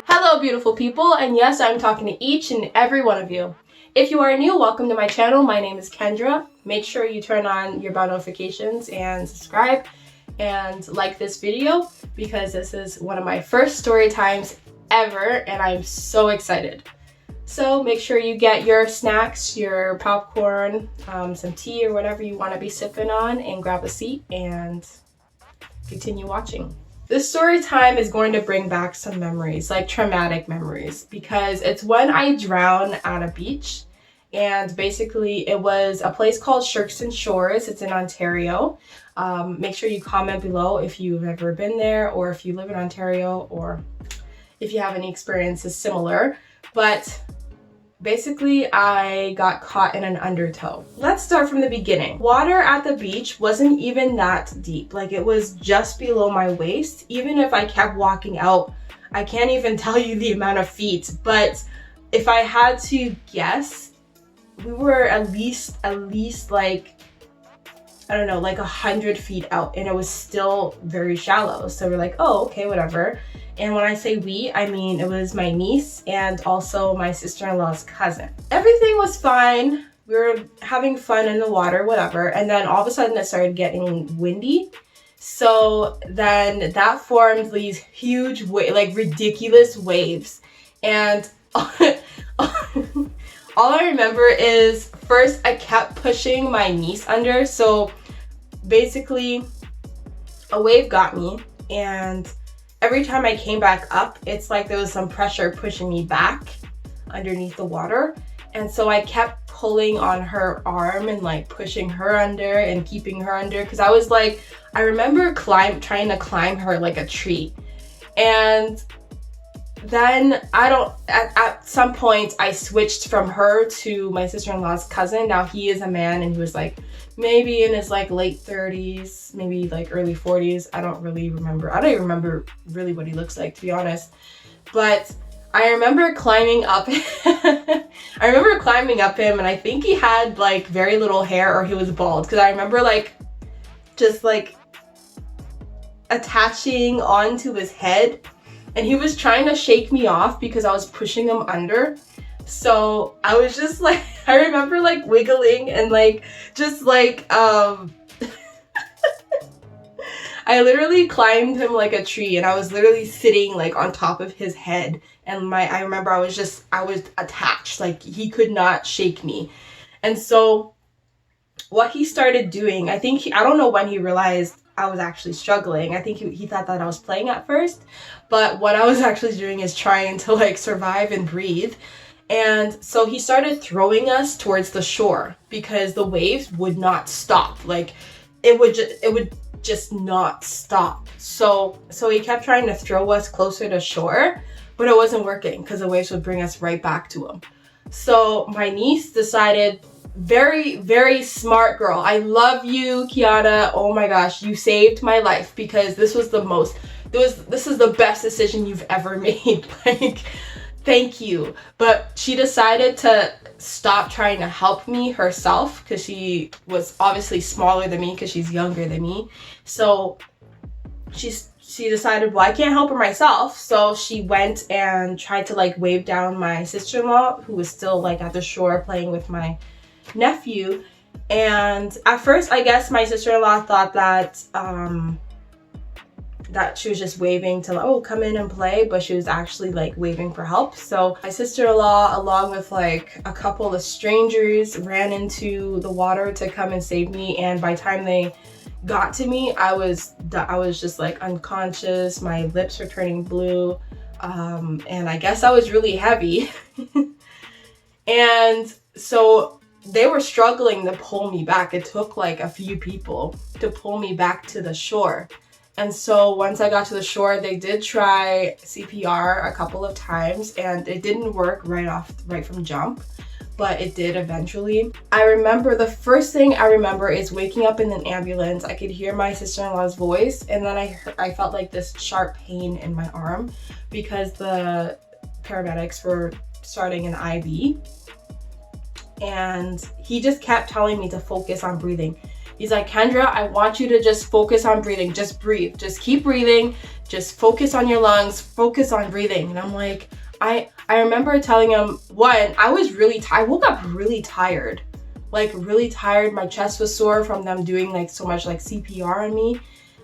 Hello beautiful people, and yes, I'm talking to each and every one of you. If you are new, welcome to my channel. My name is Kendra. Make sure you turn on your bell notifications and subscribe and like this video because this is one of my first story times ever and I'm so excited. So make sure you get your snacks, your popcorn, some tea or whatever you want to be sipping on, and grab a seat and continue watching. This story time is going to bring back some memories, like traumatic memories, because it's when I drowned at a beach. And basically it was a place called Shirks and Shores. It's in Ontario. Make sure you comment below if you've ever been there or if you live in Ontario or if you have any experiences similar. But basically, I got caught in an undertow. Let's start from the beginning. Water at the beach wasn't even that deep. Like, it was just below my waist. Even if I kept walking out, I can't even tell you the amount of feet. But if I had to guess, we were at least like, I don't know, like 100 feet out, and it was still very shallow. So we're like, oh, okay, whatever. And when I say we, I mean it was my niece and also my sister-in-law's cousin. Everything was fine. We were having fun in the water, whatever. And then all of a sudden it started getting windy. So then that formed these huge, like ridiculous waves. And all I remember is first I kept pushing my niece under. So basically a wave got me, and every time I came back up, it's like there was some pressure pushing me back underneath the water. And so I kept pulling on her arm and like pushing her under and keeping her under, because I was like, I remember trying to climb her like a tree. And then at some point I switched from her to my sister-in-law's cousin. Now he is a man and he was like maybe in his like late 30s, maybe like early 40s. I don't even remember really what he looks like, to be honest. But I remember climbing up him and I think he had like very little hair, or he was bald, because I remember like just like attaching onto his head. And he was trying to shake me off because I was pushing him under. So I was just like, I remember like wiggling and like, just like, I literally climbed him like a tree, and I was literally sitting like on top of his head. And I remember I was attached, like he could not shake me. And so what he started doing, I don't know when he realized I was actually struggling. I think he thought that I was playing at first, but what I was actually doing is trying to like survive and breathe. And so he started throwing us towards the shore because the waves would not stop. Like it would just not stop. So he kept trying to throw us closer to shore, but it wasn't working because the waves would bring us right back to him. So my niece decided, very, very smart girl. I love you, Kiana. Oh my gosh, you saved my life, because this is the best decision you've ever made. Like, thank you. But she decided to stop trying to help me herself, because she was obviously smaller than me because she's younger than me. So she decided, well, I can't help her myself. So she went and tried to like wave down my sister-in-law, who was still like at the shore playing with my nephew. And at first, I guess my sister-in-law thought that that she was just waving to, oh, come in and play, but she was actually like waving for help. So my sister-in-law, along with like a couple of strangers, ran into the water to come and save me. And by the time they got to me, I was just like unconscious. My lips were turning blue, and I guess I was really heavy. And so they were struggling to pull me back. It took like a few people to pull me back to the shore. And so once I got to the shore, they did try CPR a couple of times, and it didn't work right from jump, but it did eventually. I remember the first thing I remember is waking up in an ambulance. I could hear my sister-in-law's voice, and then I felt like this sharp pain in my arm because the paramedics were starting an IV. And he just kept telling me to focus on breathing. He's like, Kendra, I want you to just focus on breathing. Just breathe. Just keep breathing. Just focus on your lungs. Focus on breathing. And I'm like, I remember telling him, one, I was really tired. I woke up really tired. Like really tired. My chest was sore from them doing like so much like CPR on me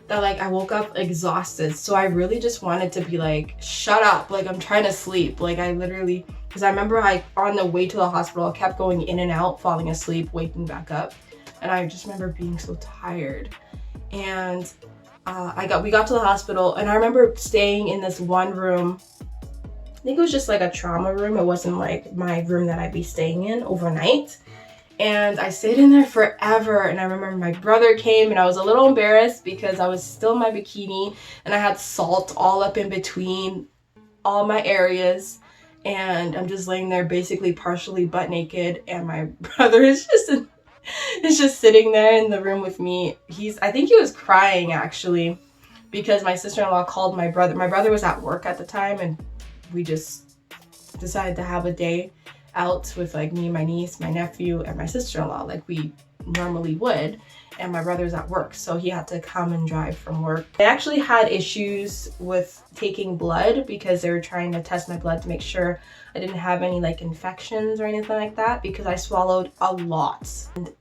that like I woke up exhausted. So I really just wanted to be like, shut up. Like I'm trying to sleep. Like I literally, because I remember on the way to the hospital, I kept going in and out, falling asleep, waking back up. And I just remember being so tired. And we got to the hospital, and I remember staying in this one room. I think it was just like a trauma room. It wasn't like my room that I'd be staying in overnight. And I stayed in there forever. And I remember my brother came, and I was a little embarrassed because I was still in my bikini and I had salt all up in between all my areas. And I'm just laying there basically partially butt naked, and my brother is just sitting there in the room with me. I think he was crying actually, because my sister-in-law called my brother. My brother was at work at the time, and we just decided to have a day out with like me, my niece, my nephew, and my sister-in-law like we normally would. And my brother's at work, so he had to come and drive from work. I actually had issues with taking blood because they were trying to test my blood to make sure I didn't have any like infections or anything like that, because I swallowed a lot. And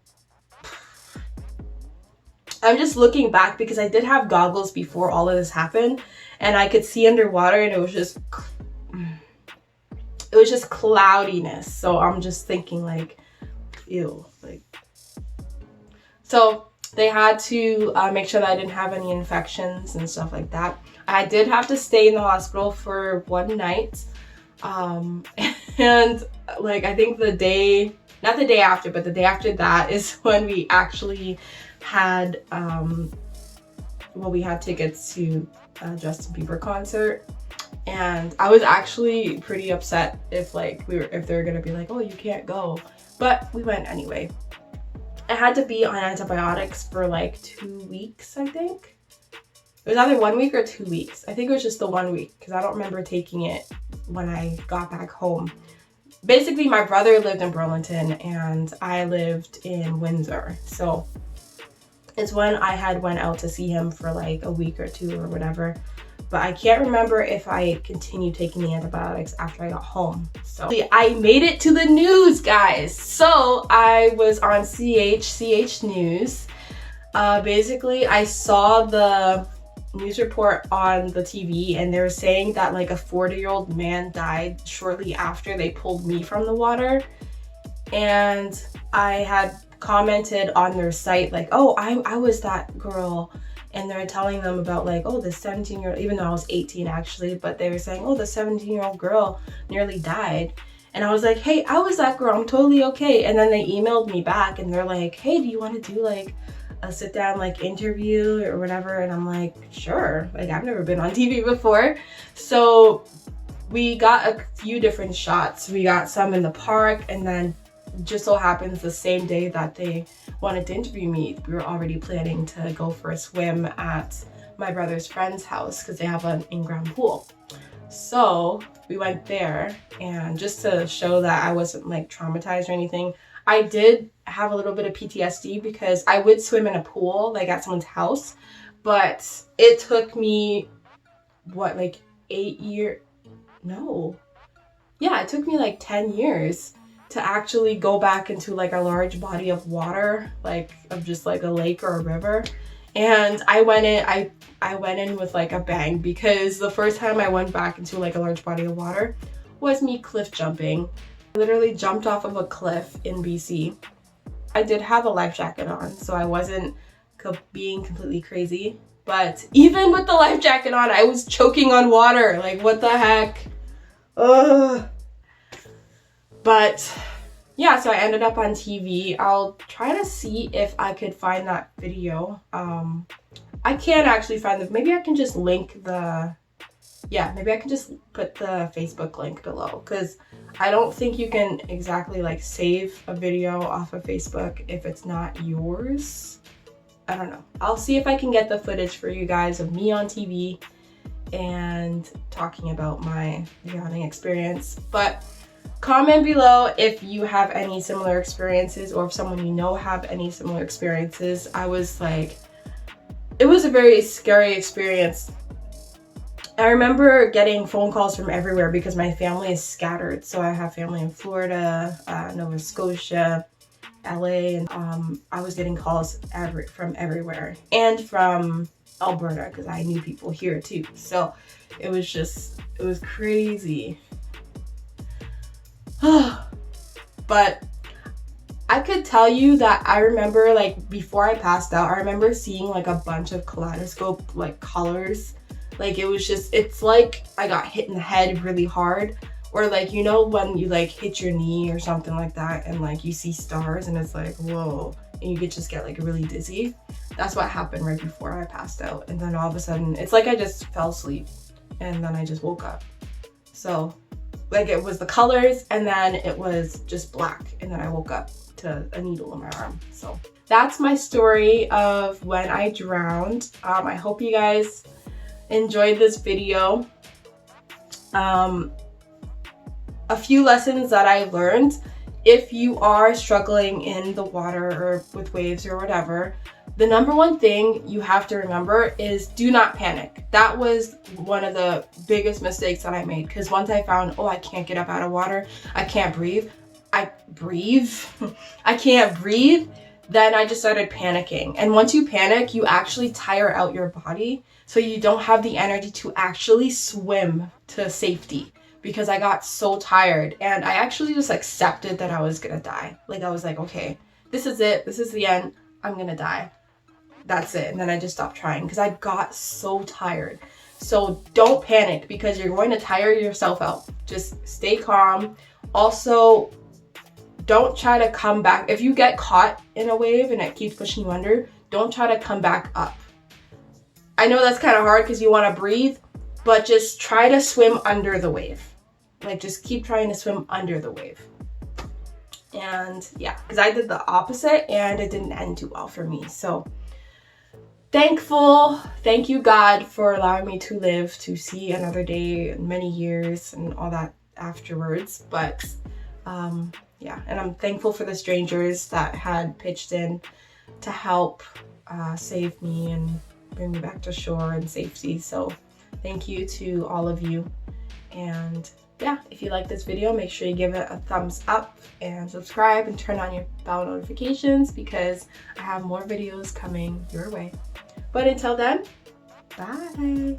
I'm just looking back because I did have goggles before all of this happened, and I could see underwater, and it was just cloudiness. So I'm just thinking like, ew, like. So they had to make sure that I didn't have any infections and stuff like that. I did have to stay in the hospital for one night. And like, I think not the day after, but the day after that is when we actually had, we had tickets to a Justin Bieber concert. And I was actually pretty upset if they were gonna be like, oh, you can't go. But we went anyway. I had to be on antibiotics for like 2 weeks, I think. It was either 1 week or 2 weeks. I think it was just the 1 week, because I don't remember taking it when I got back home. Basically, my brother lived in Burlington and I lived in Windsor. So it's when I had went out to see him for like a week or two or whatever. But I can't remember if I continued taking the antibiotics after I got home. So I made it to the news, guys. So I was on CH News. Basically, I saw the news report on the TV, and they were saying that like a 40-year-old man died shortly after they pulled me from the water. And I had commented on their site like, oh, I was that girl. And they're telling them about like, oh, this 17-year-old, even though I was 18 actually, but they were saying, oh, the 17-year-old girl nearly died. And I was like, hey, I was that girl, I'm totally okay. And then they emailed me back and they're like, hey, do you want to do like a sit down like interview or whatever? And I'm like, sure, like I've never been on TV before. So we got a few different shots. We got some in the park, and then just so happens the same day that they wanted to interview me, we were already planning to go for a swim at my brother's friend's house because they have an in-ground pool. So we went there, and just to show that I wasn't like traumatized or anything, I did have a little bit of PTSD because I would swim in a pool like at someone's house, but it took me it took me like 10 years to actually go back into like a large body of water, like of just like a lake or a river. And I went in with like a bang, because the first time I went back into like a large body of water was me cliff jumping. I literally jumped off of a cliff in BC. I did have a life jacket on, so I wasn't being completely crazy. But even with the life jacket on, I was choking on water. Like, what the heck? Ugh. But yeah, so I ended up on TV. I'll try to see if I could find that video. I can't actually find maybe I can just link maybe I can just put the Facebook link below, because I don't think you can exactly like save a video off of Facebook if it's not yours. I don't know. I'll see if I can get the footage for you guys of me on TV and talking about my yawning experience. But Comment below if you have any similar experiences, or if someone you know have any similar experiences. I was like, it was a very scary experience. I remember getting phone calls from everywhere because my family is scattered. So I have family in Florida, Nova Scotia, LA, and I was getting calls from everywhere, and from Alberta because I knew people here too. So it was crazy. But I could tell you that I remember, like, before I passed out, I remember seeing like a bunch of kaleidoscope like colors. Like, it's like I got hit in the head really hard, or like, you know, when you like hit your knee or something like that and like you see stars and it's like, whoa, and you could just get like really dizzy. That's what happened right before I passed out. And then all of a sudden it's like I just fell asleep and then I just woke up. So like, it was the colors and then it was just black, and then I woke up to a needle in my arm. So that's my story of when I drowned. I hope you guys enjoyed this video. A few lessons that I learned: if you are struggling in the water or with waves or whatever, the number one thing you have to remember is do not panic. That was one of the biggest mistakes that I made, because once I found, oh, I can't get up out of water, I can't breathe, I can't breathe, then I just started panicking. And once you panic, you actually tire out your body, so you don't have the energy to actually swim to safety. Because I got so tired, and I actually just accepted that I was gonna die. Like, I was like, okay, this is it, this is the end, I'm gonna die. That's it. And then I just stopped trying because I got so tired. So don't panic, because you're going to tire yourself out. Just stay calm. Also, don't try to come back. If you get caught in a wave and it keeps pushing you under, don't try to come back up. I know that's kind of hard because you want to breathe, but just try to swim under the wave. Like, just keep trying to swim under the wave. And yeah, because I did the opposite and it didn't end too well for me. So thank you, God, for allowing me to live to see another day and many years and all that afterwards. But yeah, and I'm thankful for the strangers that had pitched in to help save me and bring me back to shore and safety. So thank you to all of you. And yeah, if you like this video, make sure you give it a thumbs up and subscribe and turn on your bell notifications, because I have more videos coming your way. But until then, bye.